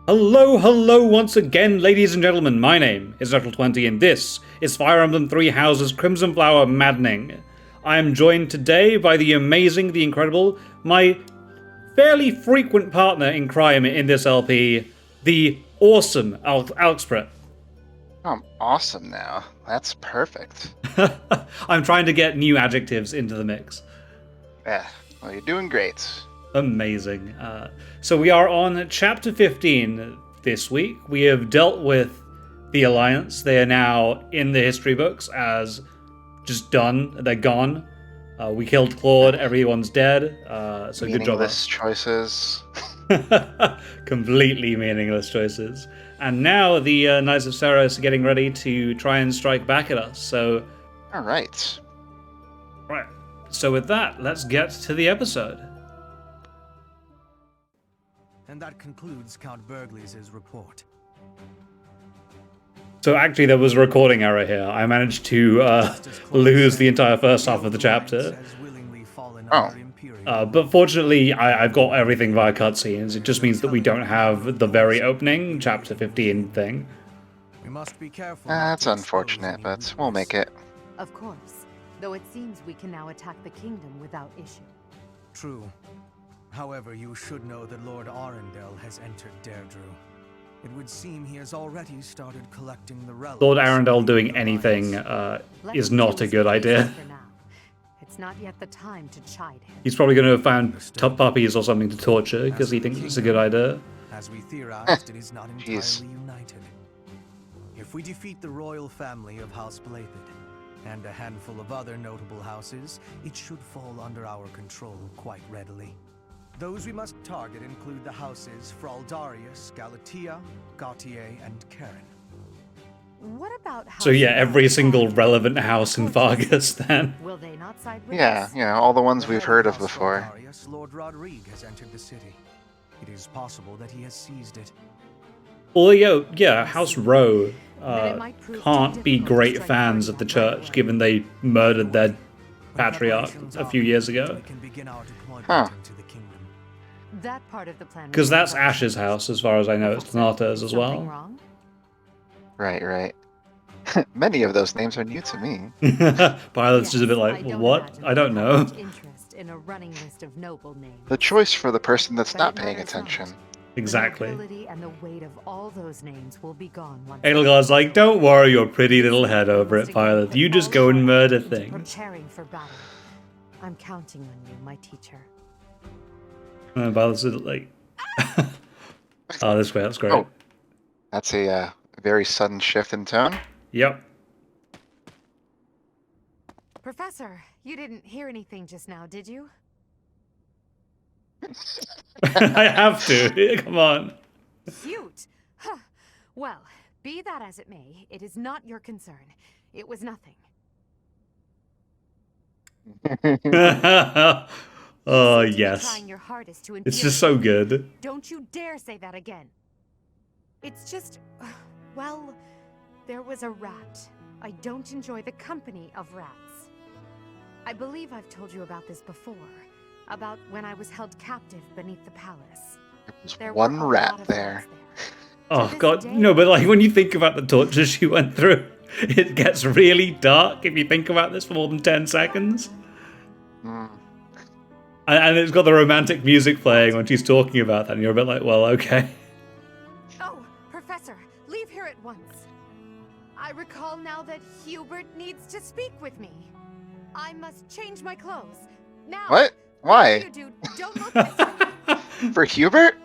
Hello once again, ladies and gentlemen. My name is Untitled and this is Fire Emblem Three Houses Crimson Flower Maddening. I am joined today by the amazing, the incredible, my fairly frequent partner in crime in this LP, the awesome Alexpret. I'm awesome now. That's perfect. I'm trying to get new adjectives into the mix. Yeah, well, you're doing great. Amazing. So we are on Chapter 15 this week. We have dealt with the Alliance. They are now in the history books as just done. They're gone. We killed Claude. Everyone's dead. So good job. Meaningless choices. Completely meaningless choices. And now the Knights of Saros are getting ready to try and strike back at us. So, all right. Right. So with that, let's get to the episode. And that concludes Count Bergley's report. So actually there was a recording error here. I managed to lose the entire first half of the chapter. But fortunately, I've got everything via cutscenes. It just means that we don't have the very opening Chapter 15 thing. We must be careful. That's unfortunate, but we'll make it. Of course, though it seems we can now attack the kingdom without issue. True. However, you should know that Lord Arundel has entered Deirdre. It would seem he has already started collecting the relics. Lord Arundel doing anything is not a good idea. It's not yet the time to chide him. He's probably going to have found puppies or something to torture because he thinks it's a good idea. As we theorized, it is not entirely united. If we defeat the royal family of House Blathed and a handful of other notable houses, it should fall under our control quite readily. Those we must target include the houses Fraldarius, Galatea, Gautier, and Karen. What about so yeah, every single relevant house in Vargas then. Will they not side with us? Yeah, all the ones we've heard of before. Lord Rodrigue has entered the city. It is possible that he has seized it. Well, yeah, House Rowe can't be great fans of the church, given they murdered their patriarch a few years ago. Huh. That part of the plan. Because that's Ash's house, as far as I know. It's Donato's as well. Right. Many of those names are new to me. Pilot's just a bit like, what? I don't know. In a running list of noble names. The choice for the person that's not paying attention. Exactly. And the weight of all those names will be gone once. Edelgard's like, don't worry your pretty little head over it, Pilot. You just go and murder things. Preparing for battle. I'm counting on you, my teacher. Pilot's like, oh, this way, that's great. Oh, that's a very sudden shift in tone. Yep. Professor, you didn't hear anything just now, did you? I have to. Come on. Cute. Huh. Well, be that as it may, it is not your concern. It was nothing. Oh, yes. It's just so good. Don't you dare say that again. It's just, well, there was a rat. I don't enjoy the company of rats. I believe I've told you about this before. About when I was held captive beneath the palace. There's one rat there. Oh god, no, but like when you think about the torture she went through, it gets really dark if you think about this for more than 10 seconds. And it's got the romantic music playing when she's talking about that, and you're a bit like, well, okay. Oh, Professor, leave here at once. I recall now that Hubert needs to speak with me. I must change my clothes. Now. What? Why? You do. Don't look this way. For Hubert?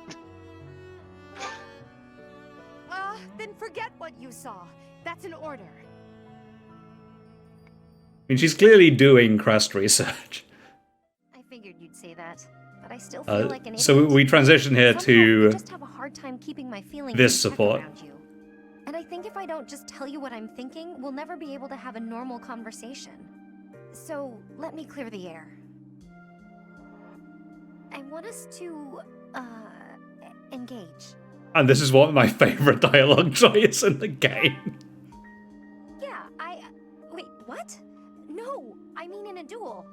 Then forget what you saw. That's an order. I mean, she's clearly doing crest research. I figured you'd say that, but I still feel like an idiot. So we transition here to I just have a hard time keeping my feelings this support. around you. And I think if I don't just tell you what I'm thinking, we'll never be able to have a normal conversation. So let me clear the air. I want us to, engage. And this is one of my favorite dialogue choices in the game. Yeah, wait, what? No, I mean in a duel.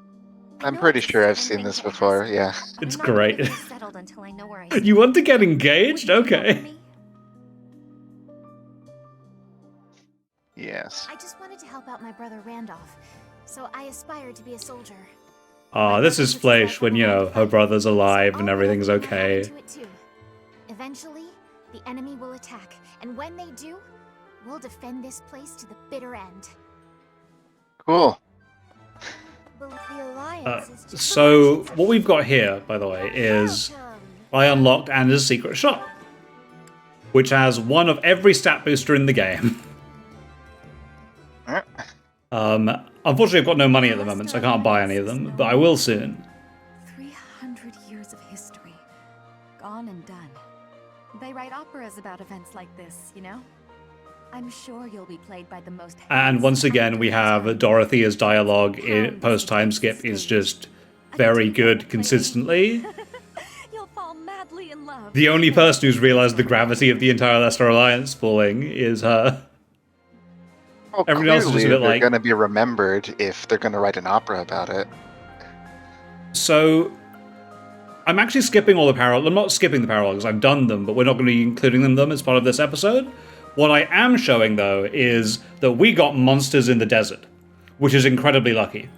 I'm pretty sure I've seen this before, yeah. It's great. Settled until I know where I You want to get engaged? Okay. Yes. I just wanted to help out my brother Randolph, so I aspire to be a soldier. Ah, this is Fleisch when, you know, her brother's alive and everything's okay. Eventually, the enemy will attack, and when they do, we'll defend this place to the bitter end. Cool. The alliance is just So, what we've got here, by the way, is I unlocked Anna's secret shop, which has one of every stat booster in the game. Unfortunately, I've got no money at the moment, so I can't buy any of them, but I will soon. 300 years of history. Gone and done. They write operas about events like this, you know? I'm sure you'll be played by the most... And once again, we have Dorothea's dialogue in post-time skip is just very good consistently. You'll fall madly in love. The only person who's realized the gravity of the entire Lesser Alliance falling is her. Well, Everyone else is just a bit they're like... going to be remembered if they're going to write an opera about it. So, I'm actually skipping all the parallels. I'm not skipping the parallels, I've done them, but we're not going to be including them as part of this episode. What I am showing, though, is that we got monsters in the desert, which is incredibly lucky.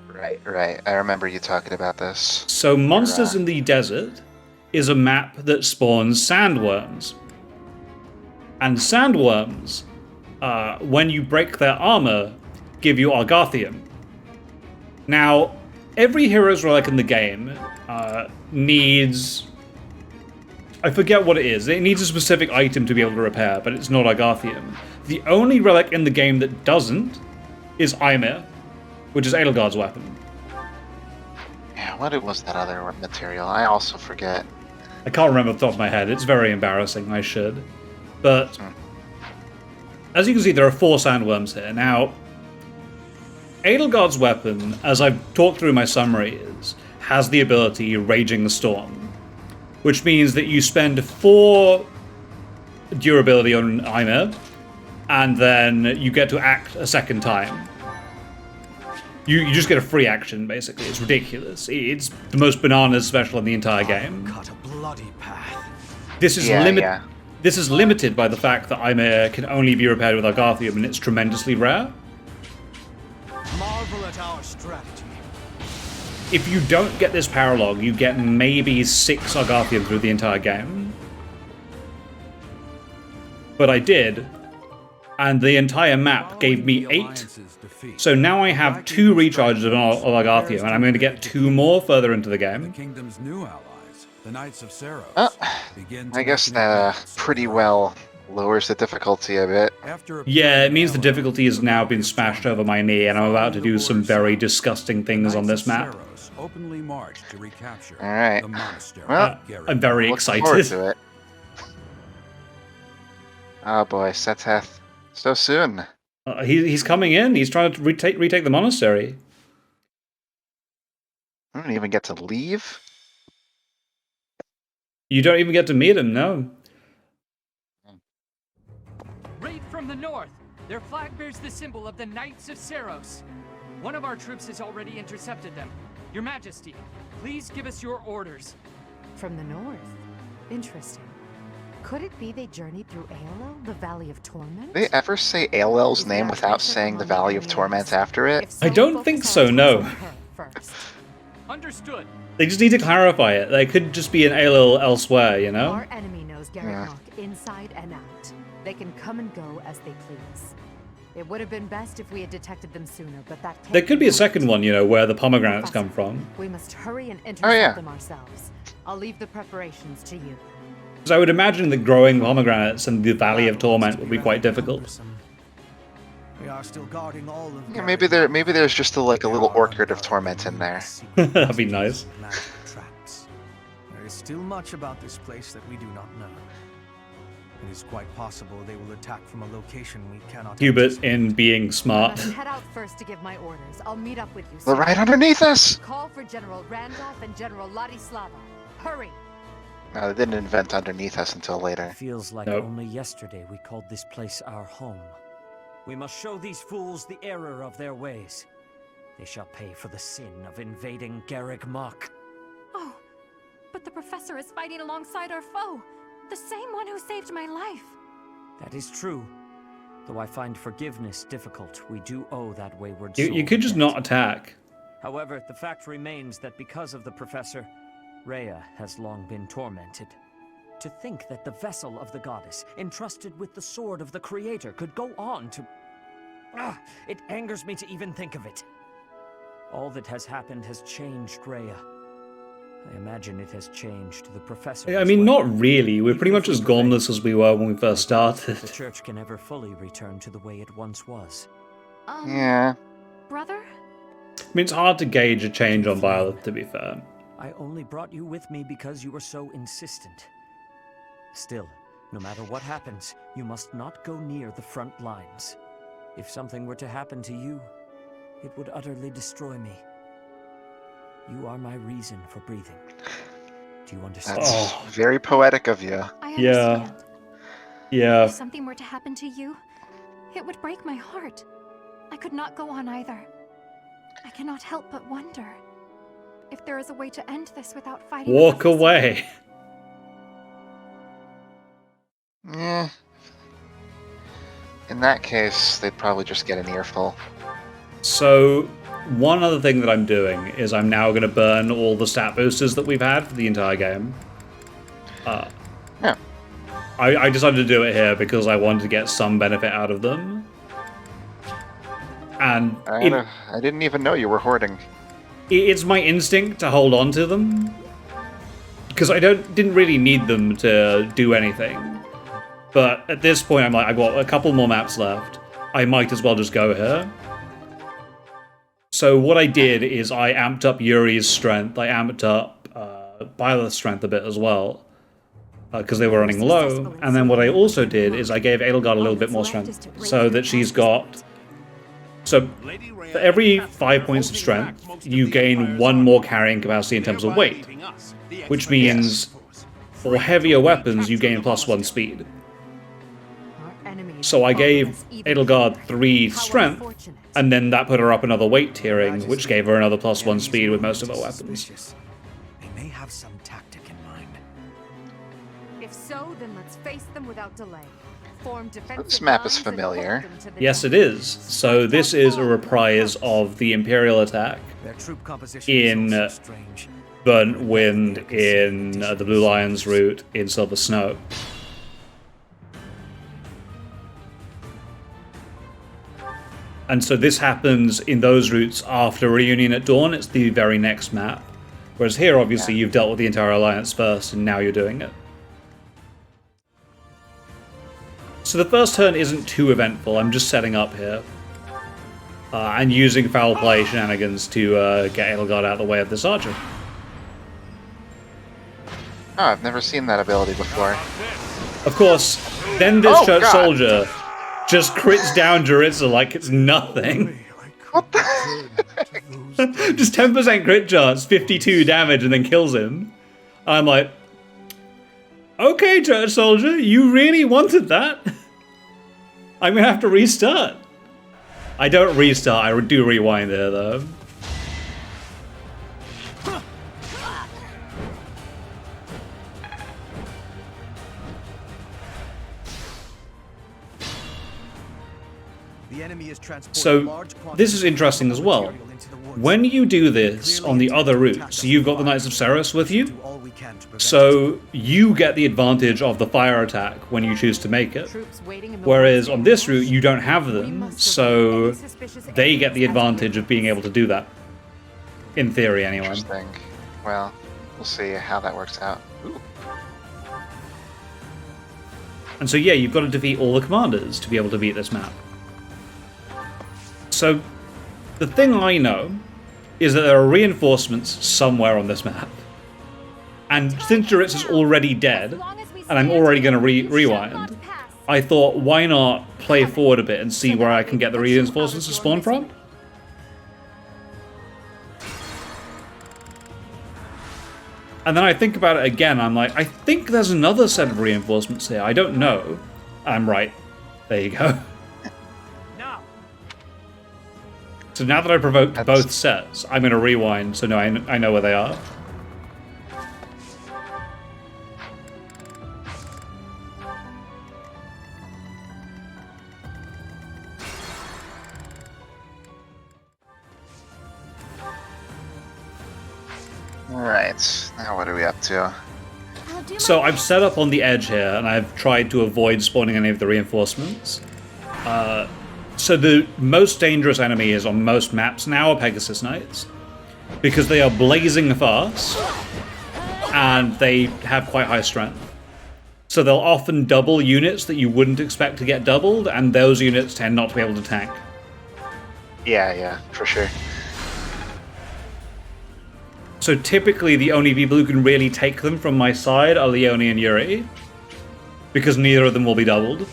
Right. I remember you talking about this. So, Monsters in the Desert is a map that spawns sandworms. And sandworms, when you break their armor, give you Argothium. Now, every hero's relic in the game needs... I forget what it is. It needs a specific item to be able to repair, but it's not Argothium. The only relic in the game that doesn't is Ymir, which is Edelgard's weapon. Yeah, what was that other material? I also forget. I can't remember off the top of my head. It's very embarrassing. I should. But, as you can see, there are 4 sandworms here. Now, Edelgard's weapon, as I've talked through my summaries, has the ability Raging Storm, which means that you spend 4 durability on Ymir, and then you get to act a second time. You just get a free action, basically. It's ridiculous. It's the most bananas special in the entire game. Cut a bloody path. This is This is limited by the fact that Ymir can only be repaired with Argothium, and it's tremendously rare. Marvel at our strategy. If you don't get this paralog, you get maybe 6 Argothium through the entire game. But I did, and the entire map gave me 8. So now I have 2 recharges of Argothium, and I'm going to get 2 more further into the game. The kingdom's new allies, the Knights of Saros. I guess that pretty well lowers the difficulty a bit. Yeah, it means the difficulty has now been smashed over my knee, and I'm about to do some very disgusting things on this map. Alright. Well, I'm very excited. To it. Oh boy, Seteth. So soon. He's coming in. He's trying to retake the monastery. I don't even get to leave. You don't even get to meet him, no. Raid from the north. Their flag bears the symbol of the Knights of Saros. One of our troops has already intercepted them. Your Majesty, please give us your orders. From the north? Interesting. Could it be they journeyed through Aelel, the Valley of Torment? Did they ever say Aelel's name without saying the Valley of Torment after it? I don't think so, no. Understood. They just need to clarify it. They could just be an Aelel elsewhere, you know? Our enemy knows Garrett inside and out. They can come and go as they please. It would have been best if we had detected them sooner, but that can't There could be a second one, you know, where the pomegranates come from. We must hurry and intercept them ourselves. I'll leave the preparations to you. So I would imagine that growing pomegranates in the Valley of Torment would be quite difficult. We are still guarding all of Yeah, maybe there's just a little orchard of torment in there. That'd be nice. There is still much about this place that we do not know. It is quite possible they will attack from a location we cannot. Hubert in being smart. Let's head out first to give my orders. I'll meet up with you soon. They're right underneath us! Call for General Randolph and General Ladislava. Hurry! No, they didn't invent underneath us until later. Feels like only yesterday we called this place our home. We must show these fools the error of their ways. They shall pay for the sin of invading Garreg Mach. Oh, but the professor is fighting alongside our foe. The same one who saved my life. That is true, Though I find forgiveness difficult, we do owe that wayward You soul could just a not debt. attack. However, the fact remains that because of the Professor, Rhea has long been tormented. To think that the vessel of the goddess, entrusted with the sword of the Creator, could go on to... it angers me to even think of it. All that has happened has changed Rhea. I imagine it has changed the Professor. I mean, not really. We're pretty much as gormless as we were when we first started. The Church can never fully return to the way it once was. Yeah. Brother? I mean, it's hard to gauge a change on Violet, to be fair. I only brought you with me because you were so insistent. Still, no matter what happens, you must not go near the front lines. If something were to happen to you, it would utterly destroy me. You are my reason for breathing. Do you understand? That's very poetic of you. I Yeah. understand. Yeah. If something were to happen to you, it would break my heart. I could not go on either. I cannot help but wonder if there is a way to end this without fighting. the Walk Professor. away. Yeah. In that case, they'd probably just get an earful. So, one other thing that I'm doing is I'm now going to burn all the stat boosters that we've had for the entire game. Yeah. I decided to do it here because I wanted to get some benefit out of them. And I didn't even know you were hoarding. it's my instinct to hold on to them. Because I didn't really need them to do anything. But at this point, I'm like, I've got a couple more maps left. I might as well just go here. So what I did is I amped up Yuri's strength. I amped up Violet's strength a bit as well. Because they were running low. And then what I also did is I gave Edelgard a little bit more strength. So that she's got... So for every 5 points of strength, you gain 1 more carrying capacity in terms of weight. Which means for heavier weapons, you gain +1 speed. So I gave Edelgard 3 strength, and then that put her up another weight tiering, which gave her another +1 speed with most of her weapons. They may have some tactic in mind. If so, then let's face them without delay. Form defensive This map is lines and familiar. hold them to the Yes, death. it is. So this is a reprise of the Imperial attack Their troop composition in is also strange. Burnt Wind, in the Blue Lions route, in Silver Snow. And so this happens in those routes after Reunion at Dawn. It's the very next map. Whereas here, obviously, you've dealt with the entire Alliance first, and now you're doing it. So the first turn isn't too eventful. I'm just setting up here. And using foul play shenanigans to get Edelgard out of the way of this archer. Oh, I've never seen that ability before. Of course, then this Oh, church God. soldier just crits down Jaritza like it's nothing. What the? Just 10% crit chance, 52 damage, and then kills him. I'm like, okay, church soldier, you really wanted that? I'm gonna have to restart. I don't restart, I do rewind there though. The enemy is transporting So, large quantities this is interesting as well. material into the woods. When you do this on the other route, so you've got the Knights of Saros with you, Do all we can to prevent so you get the advantage of the fire attack when you choose to make it. Troops waiting in the Whereas woods on this ambush. route, you don't have We them, must so avoid any suspicious they get the enemies as we advantage of being able to do that. In theory, anyway. Interesting. Well, we'll see how that works out. Ooh. And so yeah, you've got to defeat all the commanders to be able to beat this map. So, the thing I know is that there are reinforcements somewhere on this map. And since Jaritza's already dead, and I'm already going to rewind, I thought, why not play forward a bit and see where I can get the reinforcements to spawn from? And then I think about it again, I'm like, I think there's another set of reinforcements here, I don't know. I'm right. There you go. So now that I provoked both sets, I'm going to rewind so I know where they are. Alright, now what are we up to? So I've set up on the edge here, and I've tried to avoid spawning any of the reinforcements. So the most dangerous enemies on most maps now are Pegasus Knights, because they are blazing fast, and they have quite high strength. So they'll often double units that you wouldn't expect to get doubled, and those units tend not to be able to tank. Yeah, for sure. So typically the only people who can really take them from my side are Leone and Yuri, because neither of them will be doubled.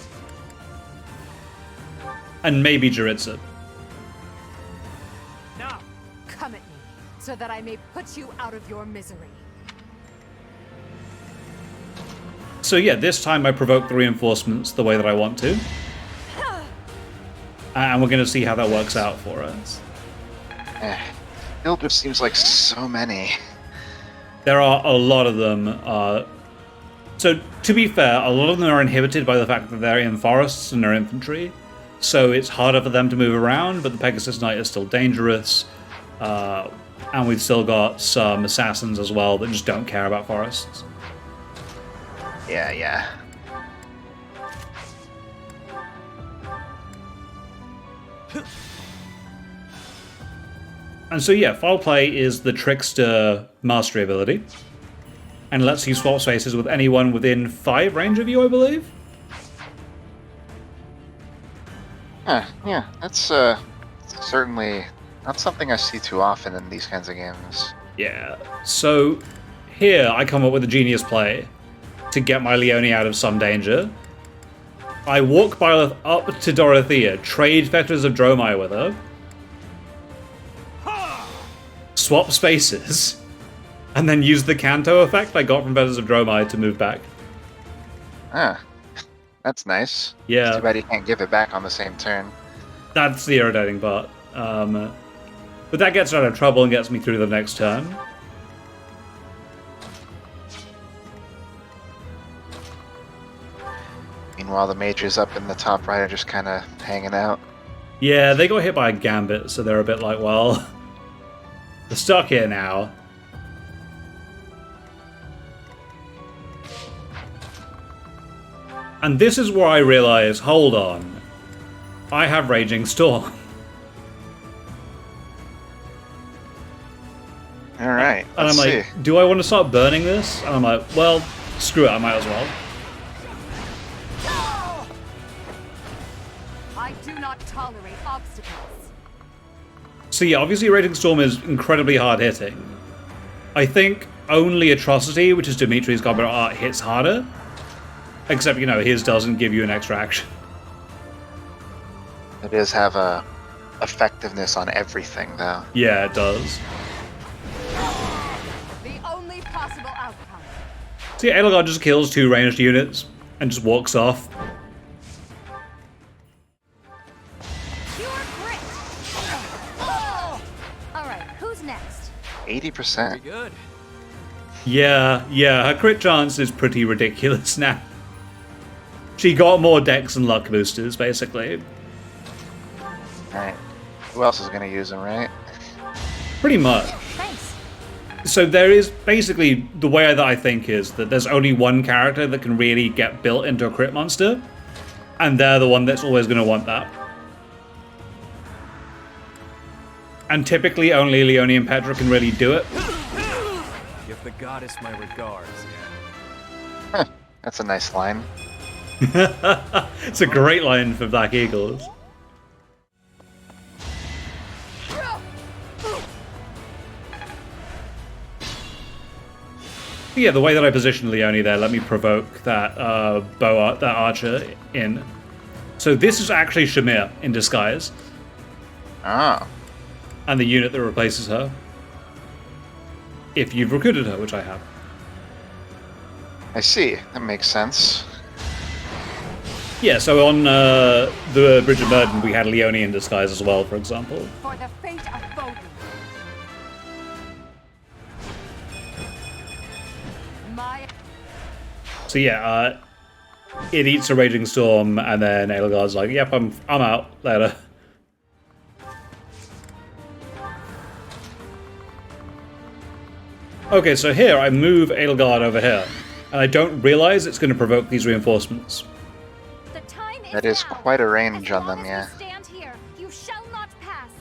And maybe Jiritsa. Now, Come at me, so that I may put you out of your misery. So yeah, this time I provoke the reinforcements the way that I want to. And we're going to see how that works out for us. Still just seems like so many. There are a lot of them. So to be fair, a lot of them are inhibited by the fact that they're in forests and they're infantry. So it's harder for them to move around, but the Pegasus Knight is still dangerous. And we've still got some assassins as well that just don't care about forests. Yeah. And so yeah, Foul Play is the Trickster Mastery ability. And lets you swap spaces with anyone within 5 range of you, I believe? Yeah, that's certainly not something I see too often in these kinds of games. Yeah, so here I come up with a genius play to get my Leone out of some danger. I walk Byleth up to Dorothea, trade Fetters of Dromai with her, swap spaces, and then use the Kanto effect I got from Fetters of Dromai to move back. That's nice. Yeah. It's too bad you can't give it back on the same turn. That's the irritating part. But that gets her out of trouble and gets me through the next turn. Meanwhile, the mages up in the top right are just kind of hanging out. Yeah, they got hit by a gambit, so they're a bit like, well, they're stuck here now. And this is where I realize, hold on, I have Raging Storm. Alright, And I'm like, do I want to start burning this? And I'm like, well, screw it, I might as well. I do not tolerate obstacles. So yeah, obviously Raging Storm is incredibly hard hitting. I think only Atrocity, which is Dimitri's combat art, hits harder. Except, you know, his doesn't give you an extra action. It does have a effectiveness on everything, though. Yeah, it does. The only possible outcome. So yeah, Edelgard just kills 2 ranged units and just walks off. Pure grit! Alright, who's next? 80%. pretty good. Yeah, her crit chance is pretty ridiculous now. She got more dex and luck boosters, basically. Alright. Who else is going to use them, right? Pretty much. Thanks. So there is basically, the way that I think is that there's only one character that can really get built into a crit monster, and they're the one that's always going to want that. And typically only Leone and Petra can really do it. Give the goddess my regards. That's a nice line. It's a great line for Black Eagles. Yeah, the way that I position Leone there, let me provoke that that archer in. So this is actually Shamir in disguise, Oh. and the unit that replaces her. If you've recruited her, which I have. I see. That makes sense. Yeah, so on the Bridge of Murden, we had Leone in disguise as well, for example. For the fate of Bodhi. My So yeah, it eats a Raging Storm, and then Edelgard's like, yep, I'm out, later. Okay, so here I move Edelgard over here, and I don't realize it's going to provoke these reinforcements. That is quite a range on them, yeah.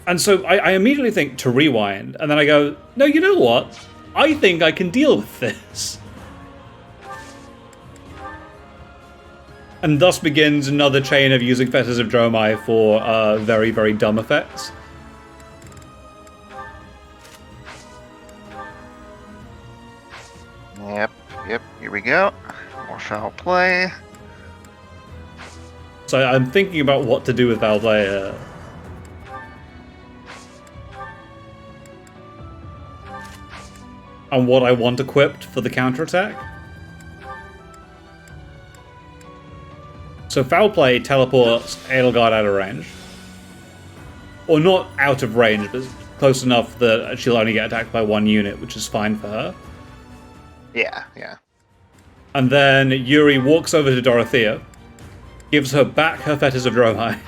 And so I immediately think to rewind, and then I go, no, you know what? I think I can deal with this. And thus begins another chain of using Fetters of Dromai for very, very dumb effects. Yep, here we go. More foul play. So I'm thinking about what to do with foul play here. And what I want equipped for the counterattack. So foul play teleports Edelgard out of range. Or not out of range, but close enough that she'll only get attacked by one unit, which is fine for her. Yeah. And then Yuri walks over to Dorothea, gives her back her Fetters of Dromai.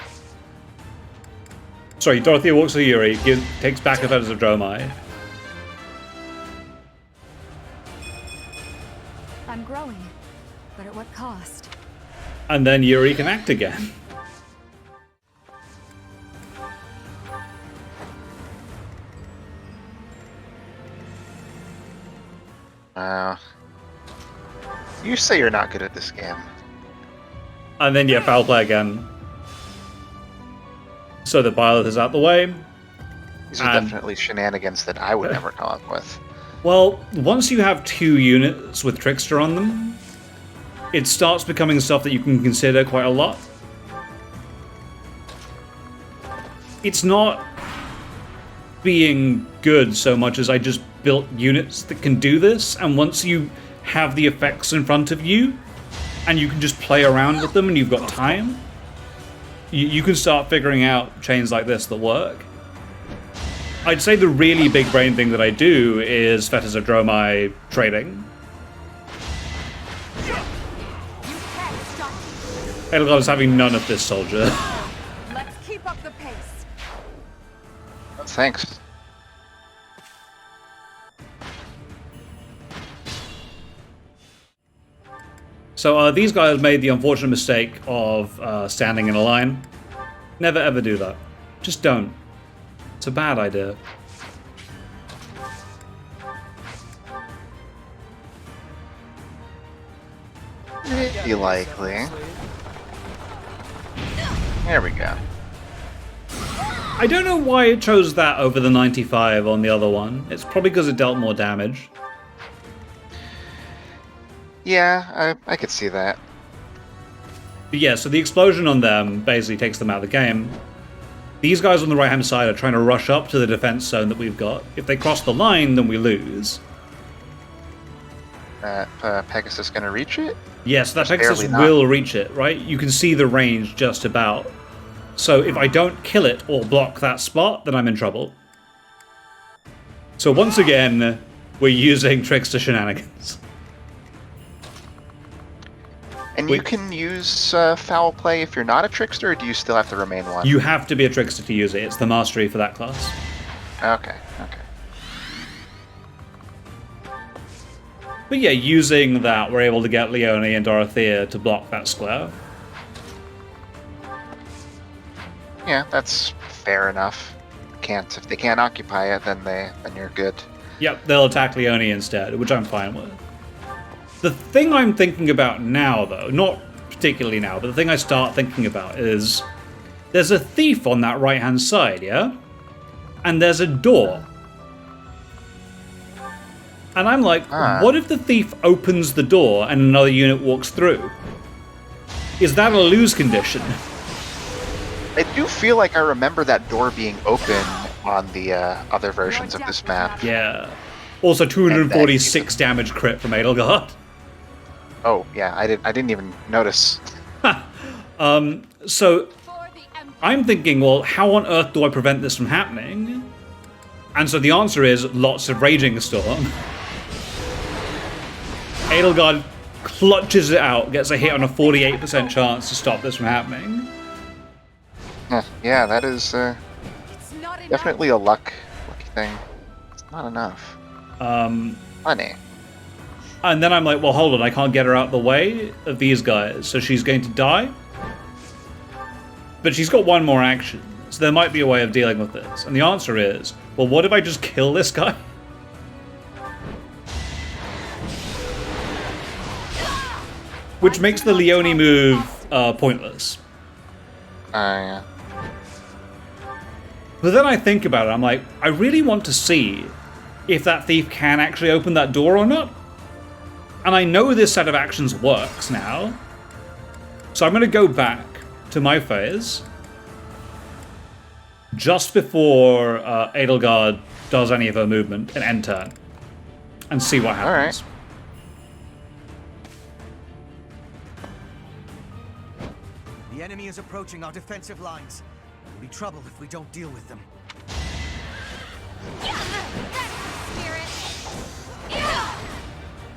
Sorry, Dorothea walks to Yuri, takes back her Fetters of Dromai. I'm growing, but at what cost? And then Yuri can act again. You say you're not good at this game. And then, yeah, foul play again. So the Byleth is out the way. These are definitely shenanigans that I would never come up with. Well, once you have 2 units with Trickster on them, it starts becoming stuff that you can consider quite a lot. It's not being good so much as I just built units that can do this, and once you have the effects in front of you, and you can just play around with them and you've got time, you can start figuring out chains like this that work. I'd say the really big brain thing that I do is Fetters of Dromai trading. Edelgard is having none of this, soldier. Let's keep up the pace. Thanks. So these guys made the unfortunate mistake of standing in a line. Never ever do that. Just don't. It's a bad idea. Pretty likely. There we go. I don't know why it chose that over the 95 on the other one. It's probably because it dealt more damage. Yeah, I could see that. But yeah, so the explosion on them basically takes them out of the game. These guys on the right-hand side are trying to rush up to the defense zone that we've got. If they cross the line, then we lose. Pegasus gonna reach it? Yes, that Pegasus will reach it, right? You can see the range just about. So if I don't kill it or block that spot, then I'm in trouble. So once again, we're using Trickster shenanigans. And you can use foul play if you're not a trickster, or do you still have to remain one? You have to be a trickster to use it. It's the mastery for that class. Okay. But yeah, using that, we're able to get Leone and Dorothea to block that square. Yeah, that's fair enough. If they can't occupy it, then you're good. Yep, they'll attack Leone instead, which I'm fine with. The thing I'm thinking about now, though, not particularly now, but the thing I start thinking about is there's a thief on that right-hand side, yeah? And there's a door. And I'm like, what if the thief opens the door and another unit walks through? Is that a lose condition? I do feel like I remember that door being open on the other versions of this map. Yeah. Also 246 damage crit from Edelgard. Oh, yeah, I didn't even notice. So I'm thinking, well, how on earth do I prevent this from happening? And so the answer is lots of Raging Storm. Edelgard clutches it out, gets a hit on a 48% chance to stop this from happening. Yeah, that is definitely a lucky thing. It's not enough. Funny. And then I'm like, well, hold on, I can't get her out of the way of these guys, so she's going to die? But she's got one more action, so there might be a way of dealing with this. And the answer is, well, what if I just kill this guy? Which makes the Leone move pointless. Yeah. But then I think about it, I'm like, I really want to see if that thief can actually open that door or not. And I know this set of actions works now. So I'm going to go back to my phase just before Edelgard does any of her movement and end turn. And see what happens. The enemy is approaching our defensive lines. There'll be trouble if we don't deal with them.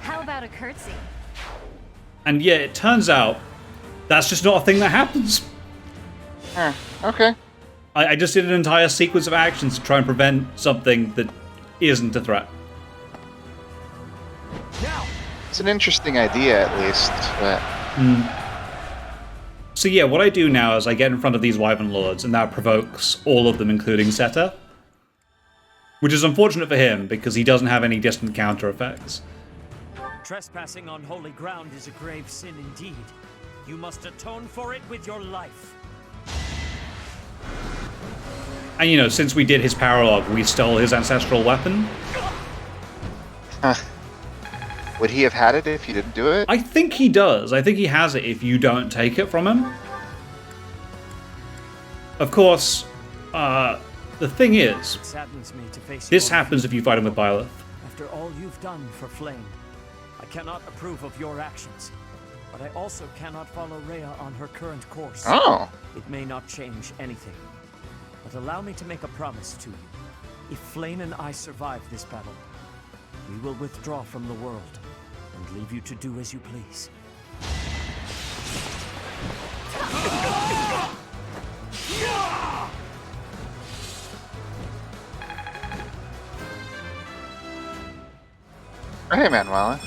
How about a curtsy? And yeah, it turns out that's just not a thing that happens. Okay. I just did an entire sequence of actions to try and prevent something that isn't a threat. It's an interesting idea, at least, but... So yeah, what I do now is I get in front of these Wyvern Lords, and that provokes all of them, including Seta. Which is unfortunate for him, because he doesn't have any distant counter effects. Trespassing on holy ground is a grave sin indeed. You must atone for it with your life. And you know, since we did his paralog, we stole his ancestral weapon. Would he have had it if you didn't do it? I think he does. I think he has it if you don't take it from him. Of course, the thing is, It saddens me to face this your happens if you fight him with Byleth. After all you've done for Flame, I cannot approve of your actions, but I also cannot follow Rhea on her current course. Oh. It may not change anything, but allow me to make a promise to you. If Flame and I survive this battle, we will withdraw from the world and leave you to do as you please. Hey, Manuela.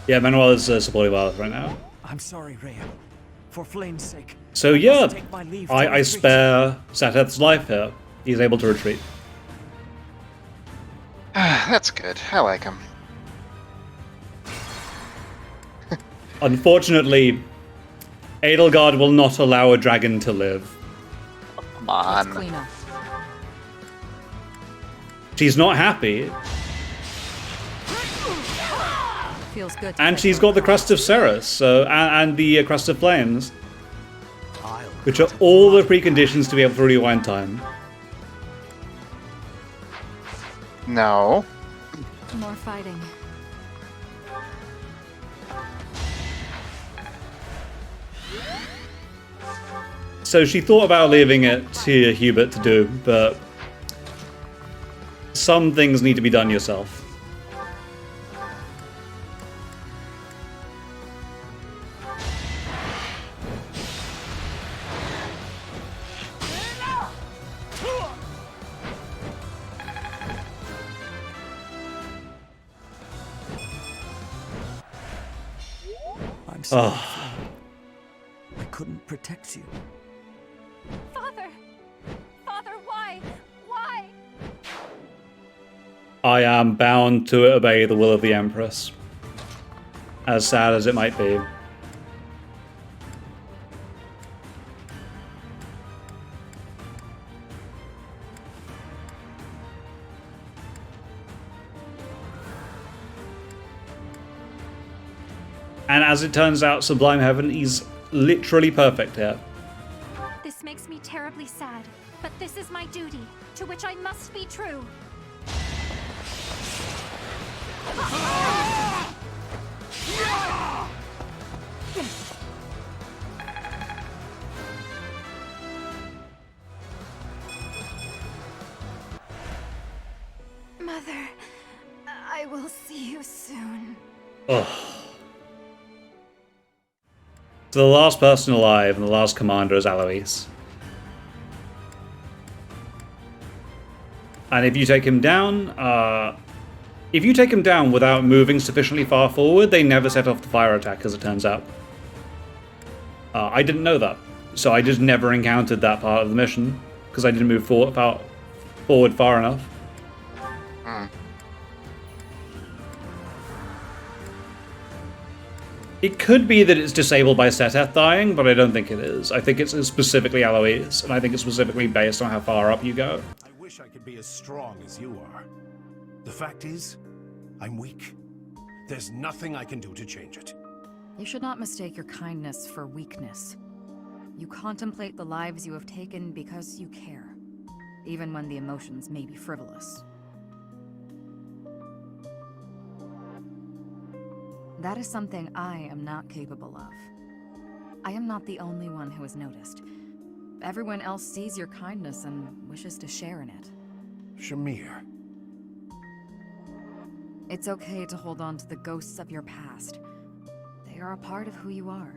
Yeah, Manuel is supporting Byleth right now. I'm sorry, Rhea. For Flame's sake. So I yeah, must take my leave to I retreat. spare Sateth's life here. He's able to retreat. That's good. I like him. Unfortunately, Edelgard will not allow a dragon to live. Come on. Clean up. She's not happy, Feels good. to and get she's your got the Crest of Saros, so and the Crest of Flames, I'll which are all the preconditions to be able to rewind time. No. more fighting. So she thought about leaving it to Hubert to do, but some things need to be done yourself. I'm sorry, Oh. Flame. I couldn't protect you. Father! Father, why? Why? I am bound to obey the will of the Empress, as sad as it might be. And as it turns out, Sublime Heaven is literally perfect here. This makes me terribly sad, but this is my duty, to which I must be true. Mother, I will see you soon. Ugh. So the last person alive and the last commander is Alois. And if you take him down, If you take them down without moving sufficiently far forward, they never set off the fire attack, as it turns out. I didn't know that, so I just never encountered that part of the mission, because I didn't move forward far enough. It could be that it's disabled by Seteth dying, but I don't think it is. I think it's specifically Eloise, and I think it's specifically based on how far up you go. I wish I could be as strong as you are. The fact is, I'm weak. There's nothing I can do to change it. You should not mistake your kindness for weakness. You contemplate the lives you have taken because you care, even when the emotions may be frivolous. That is something I am not capable of. I am not the only one who has noticed. Everyone else sees your kindness and wishes to share in it. Shamir. It's okay to hold on to the ghosts of your past. They are a part of who you are.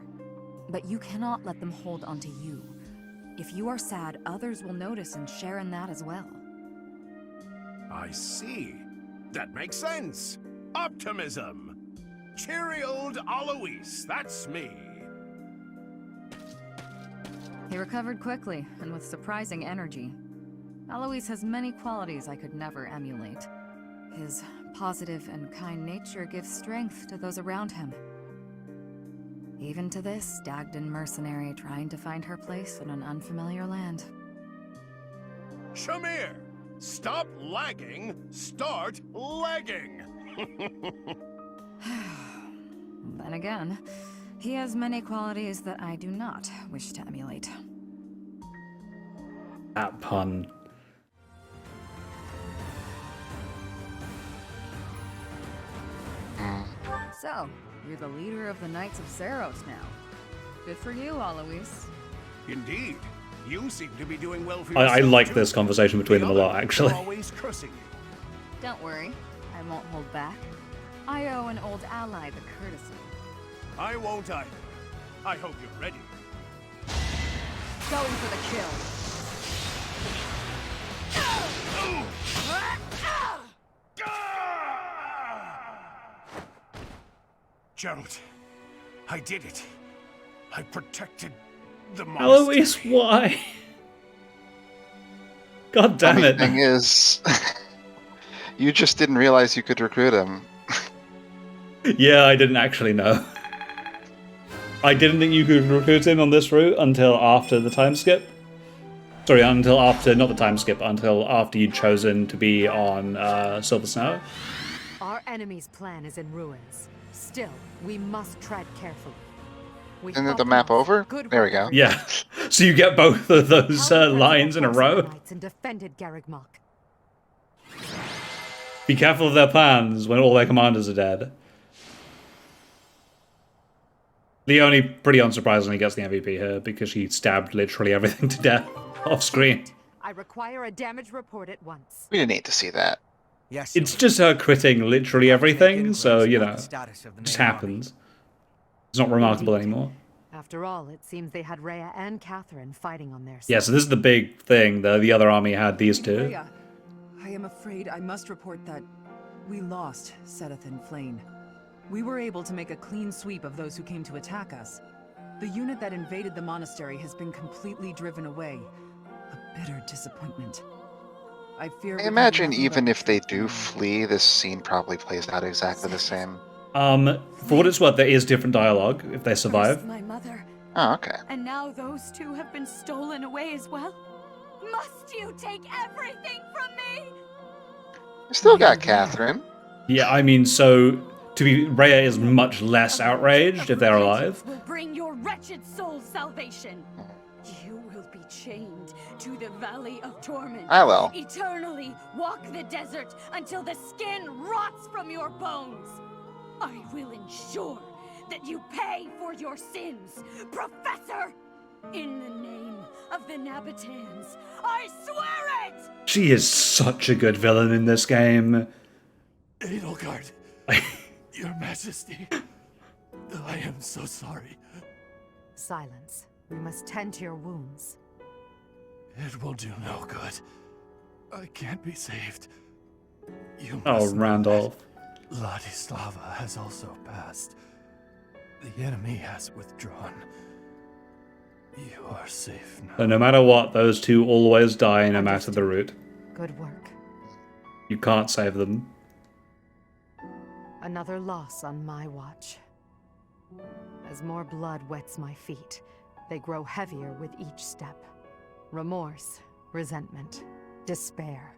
But you cannot let them hold onto you. If you are sad, others will notice and share in that as well. I see. That makes sense. Optimism. Cheery old Alois, that's me. He recovered quickly, and with surprising energy. Alois has many qualities I could never emulate. His positive and kind nature gives strength to those around him. Even to this Dagdan mercenary trying to find her place in an unfamiliar land. Shamir, stop lagging, start lagging. Then again, he has many qualities that I do not wish to emulate. That pun. So, you're the leader of the Knights of Saros now. Good for you, Alois. Indeed. You seem to be doing well for I yourself, like too. this conversation between them a lot, actually. Always cursing you. Don't worry, I won't hold back. I owe an old ally the courtesy. I won't either. I hope you're ready. Going for the kill. Gerald, I did it. I protected the Eloise, monastery. why? God damn Funny it. thing is, you just didn't realize you could recruit him. Yeah, I didn't actually know. I didn't think you could recruit him on this route until after the time skip. Sorry, until after, not the time skip, until after you'd chosen to be on Silver Snow. Our enemy's plan is in ruins. Still, we must tread carefully. We Isn't it fought the map off. over? Good There we work, go. everyone. Yeah, so you get both of those Our lines in a principal row. force of knights and defended Garrigmok. Be careful of their plans when all their commanders are dead. Leone, pretty unsurprisingly, gets the MVP here because she stabbed literally everything to death off screen. I require a damage report at once. We didn't need to see that. Yes. It's just her quitting literally everything, so, you know, it just happens. It's not remarkable anymore. After all, it seems they had Rhea and Catherine fighting on their side. Yeah, so this is the big thing. The other army had these two. Rhea, I am afraid I must report that we lost Seteth and Flane. We were able to make a clean sweep of those who came to attack us. The unit that invaded the monastery has been completely driven away. A bitter disappointment. I fear. I imagine even if they do flee, this scene probably plays out exactly the same. For what it's worth, there is different dialogue if they survive. My mother. Oh, okay. And now those two have been stolen away as well? Must you take everything from me? You still got Catherine. Yeah, I mean, so Rhea is much less outraged if they're alive. Will bring your wretched soul salvation. You will be chained to the Valley of Torment. I will. Eternally walk the desert until the skin rots from your bones. I will ensure that you pay for your sins, Professor! In the name of the Nabitans, I swear it! She is such a good villain in this game. Edelgard, Your Majesty, I am so sorry. Silence. We must tend to your wounds. It will do no good. I can't be saved. You Oh, must know Randolph. that. Ladislava has also passed. The enemy has withdrawn. You are safe now. So no matter what, those two always die no matter the route. Good work. You can't save them. Another loss on my watch. As more blood wets my feet, they grow heavier with each step. Remorse, resentment, despair.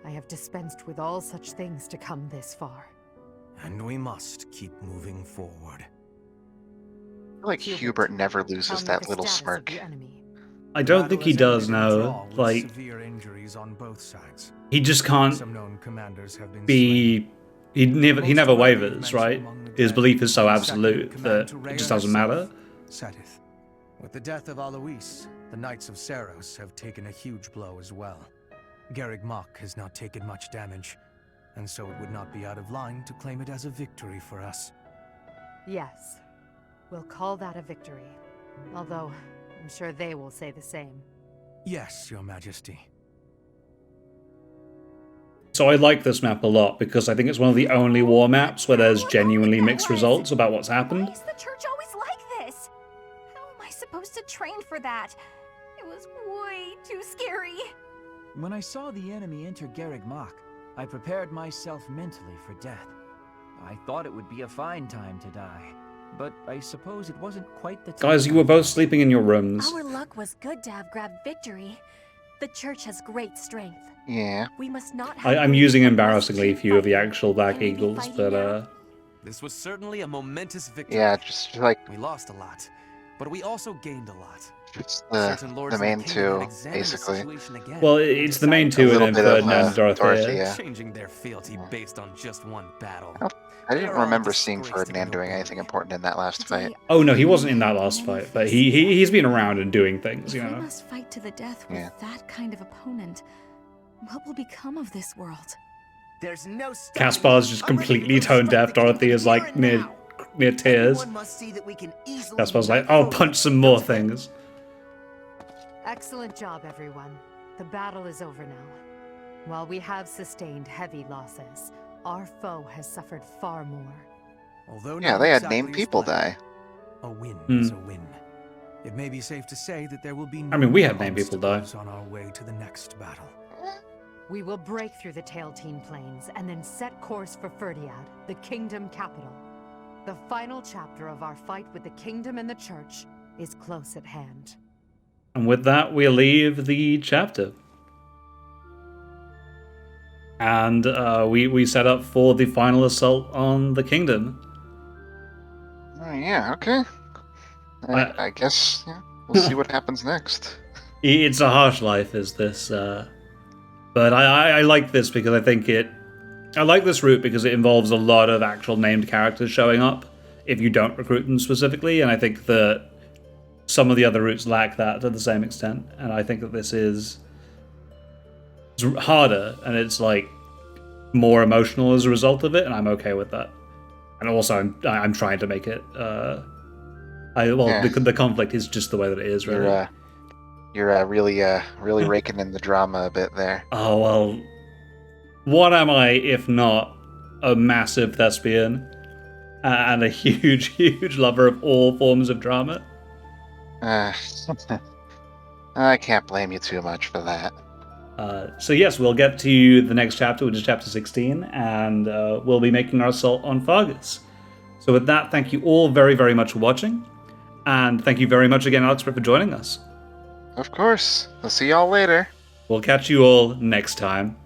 I have dispensed with all such things to come this far. And we must keep moving forward. I feel like Hubert never loses that little smirk. I don't think he does, no. Like, severe injuries on both sides. he just can't Some known commanders have been be... He never wavers, right? His belief is so absolute that it just doesn't matter. Seteth. With the death of Alois, the Knights of Saros have taken a huge blow as well. Garrig Mach has not taken much damage, and so it would not be out of line to claim it as a victory for us. Yes, we'll call that a victory. Although, I'm sure they will say the same. Yes, Your Majesty. So I like this map a lot because I think it's one of the only war maps where there's genuinely mixed results about what's happened. Why is the church always like this? How am I supposed to train for that? It was way too scary. When I saw the enemy enter Garrig Mach, I prepared myself mentally for death. I thought it would be a fine time to die, but I suppose it wasn't quite the time. Guys, you were both sleeping in your rooms. Our luck was good to have grabbed victory. The church has great strength. Yeah. We must not have I'm using embarrassingly few of the actual Black Eagles, but This was certainly a momentous victory. Yeah, just like we lost a lot, but we also gained a lot. it's the main two, basically. well, it's the main two and then Ferdinand and Dorothea. Changing their fealty based on just one battle. I didn't remember seeing Ferdinand doing anything important in that last fight. Oh no, he wasn't in that last fight, but he's been around and doing things, you If we know. must fight to the death with that kind of opponent, what will become of this world? There's no Caspar's just completely tone deaf. Dorothea's like near tears. must see that we can easily Caspar's like, I'll punch some more things. Excellent job, everyone. The battle is over now. While we have sustained heavy losses, our foe has suffered far more. Although Yeah, not they had exactly named people as planned, die. a win is a win. It may be safe to say that there will be no I mean, we had named people die. obstacles on our way to the next battle. We will break through the Tailtean Plains and then set course for Ferdiad, the kingdom capital. The final chapter of our fight with the kingdom and the church is close at hand. And with that, we leave the chapter. And we set up for the final assault on the kingdom. Oh, yeah, okay. I guess we'll see what happens next. It's a harsh life, is this. But I like this because I think I like this route because it involves a lot of actual named characters showing up if you don't recruit them specifically, and I think that some of the other routes lack that to the same extent, and I think that this is harder, and it's like more emotional as a result of it, and I'm okay with that. And also, I'm trying to make it. The conflict is just the way that it is, really. You're really raking in the drama a bit there. Oh well, what am I if not a massive thespian and a huge lover of all forms of drama? I can't blame you too much for that. So yes, we'll get to the next chapter, which is chapter 16, and we'll be making our assault on Fargus. So with that, thank you all very, very much for watching, and thank you very much again, Alex, for joining us. Of course. I'll see y'all later. We'll catch you all next time.